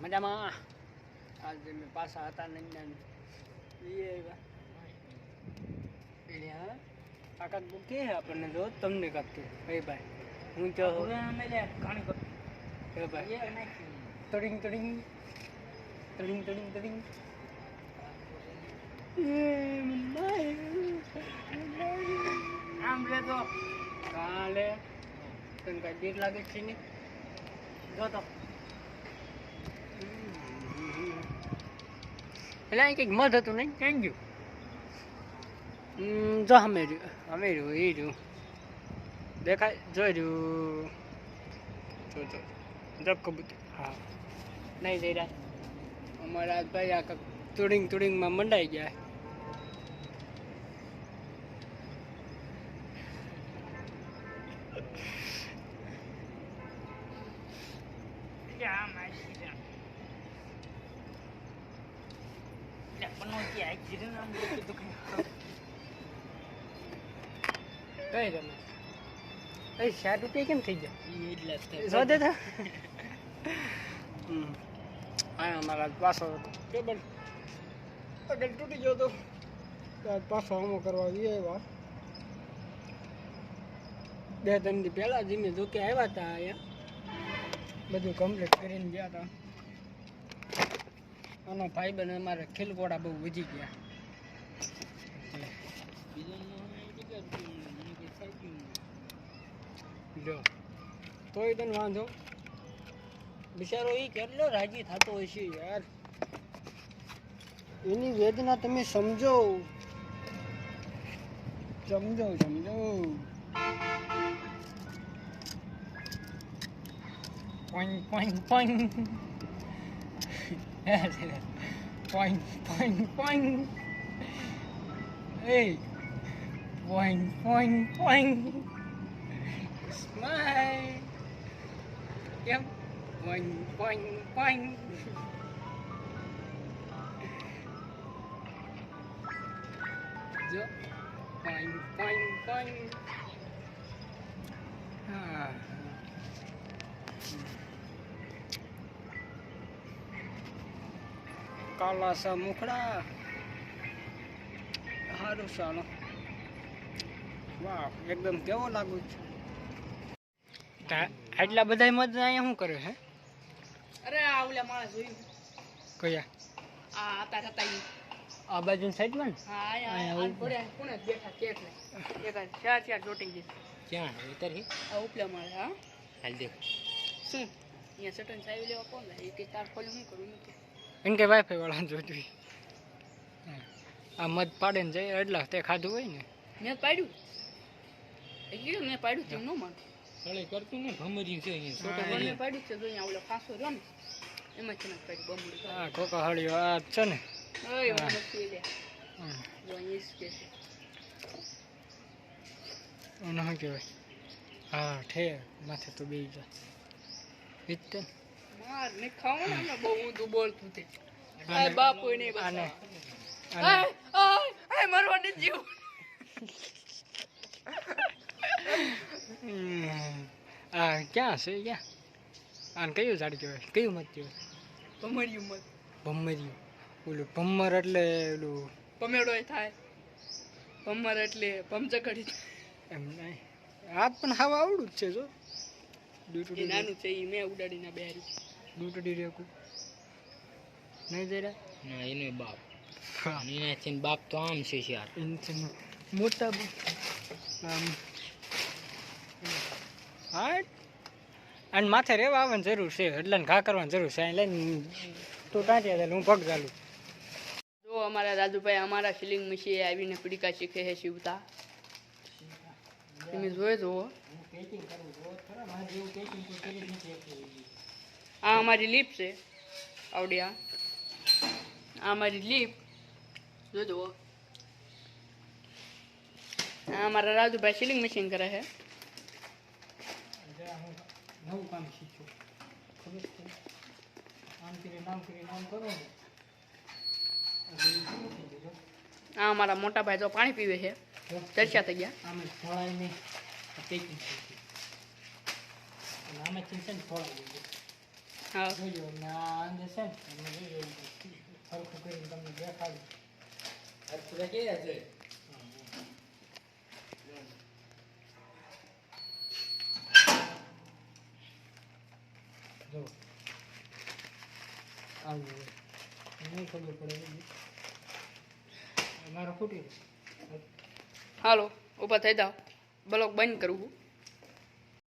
મજામાં આજે મેં પાછા હતા નહીં હા કાકા કે આપણને જો તમને કાપતું એ ભાઈ હું તો ભાઈ તડિંગ તડિંગ તડિંગ તડિંગ તડિંગ આમ લે તો કાલે તને કાંઈ બીક લાગે છે ને જો તો એટલે અહીં કંઈક મધ હતું નહીં ક્યાં ગયું જો અમે રહ્યું એ રહ્યું દેખાય જોઈ રહ્યું જો કબૂતર હા નહીં જઈ રહ્યા અમારા ભાઈ આ તુડિંગમાં મંડાઈ ગયા કઈ તમે એ શાર્ટ ઉઠી કેમ થઈ ગયા હા અમારા પાછો કેબલ આગળ તૂટી ગયો તો પાછો હમો કરવા જઈએ એવા 2-3 દી પહેલાં ધીમે ધોકે આવ્યા હતા અહીંયા બધું કમ્પ્લીટ કરીને ગયા હતા આનો ભાઈ બને અમારે ખીલકોડા બહુ વધી ગયા જો તોય તને વાંધો બિચારો એ કેટલો રાજી થતો હોય છે યાર એની વેદના તમે સમજો point point point point hey point smile yep point jo point ah કાલા સા મુખડા સારું સારું વાહ એકદમ કેવો લાગુ છે આટલા બધા મત અહીંયા શું કરે હે અરે આ ઓલા માણસ જોયું કયા આ હતા હતા આ બાજુ સાઈડમાં ને હા અહીંયા પડ્યા કોણે બેઠા કેક ને એક ચાર જોટિંગ છે ક્યાં ઉતરી આ ઉપલા માળે હા હાલ દેખ શું અહીંયા સટન સાવી લેવા કોણ એ કે તાર ખોલી શું કરું નથી એને કે વાઈફાઈ વાળા જોઈતું આ મધ પાડે ને જાય એટલા તે ખાધું હોય ને મેં પાડ્યું એ કીધું મેં પાડ્યું તેમ ન માન સળે કરતું ને ભમરી છે મેં પાડ્યું છે જો અહીંયા ઓલો ફાંસો રહ્યો ને એમાં છે ને પાડ્યું બમડી હા કોકા હળીઓ આ છે ને ઓય નથી લે જો અહીં છે ઓનો શું કહેવાય હા ઠે માથે તો બેસી જા ઈતે માર ને ખાવ ને બહુ ઊંધું બોલતું તે આ બાપ કોઈ નહીં આને આ મારવા દે જીવ આ ક્યાં છે ક્યાં આને કયું ઝાડ કહેવાય કયું મત કહેવાય ભમરિયું મત ભમરિયું ઓલું ભમર એટલે ઓલું પમેડો થાય ભમર એટલે ભમચકડી એમ નહીં આ પણ હાવ આવડું જ છે જો એ નાનું છે એ મેં ઉડાડીને બેહાર્યું દૂટડી રેકું નહીં જઈ રહ્યા ના એનો બાપ એનાથી બાપ તો આમ છે યાર મોટા આમ હા અને માથે રહેવા આવવાની જરૂર છે એટલે ઘા કરવાની જરૂર છે અહીં લઈને તું ટાંચ્યા એટલે હું પગ ચાલું જો અમારા દાદુભાઈ અમારા સિલિંગ મશીન આવીને પડીકા શીખે છે શિવતા તમે જોઈ જુઓ આ અમારી લીપ છે આવડિયા આ અમારી લીપ જો જુઓ આ અમારા રાજુભાઈ સિલિંગ મશીન કરે છે નવું કામ શીખ્યું ખબર છે આમ કરી નામ કરો ને આ અમારા મોટા ભાઈ તો પાણી પીવે છે ચર્ચા થઈ ગયા આમે થોડાઈને પેકિંગ થઈ ગયું આમે ચિંતન થોડા હા જોજો ને આ અંદર છે ને તમે જોજો સરખું કરીને તમને દેખાડું. અરે કે છે જો આવું હોય. નહીં ખબર પડે બીજી. મારો ફૂટી ગયો. હાલો ઊભા થઈ જાઓ બ્લોક બંધ કરું છું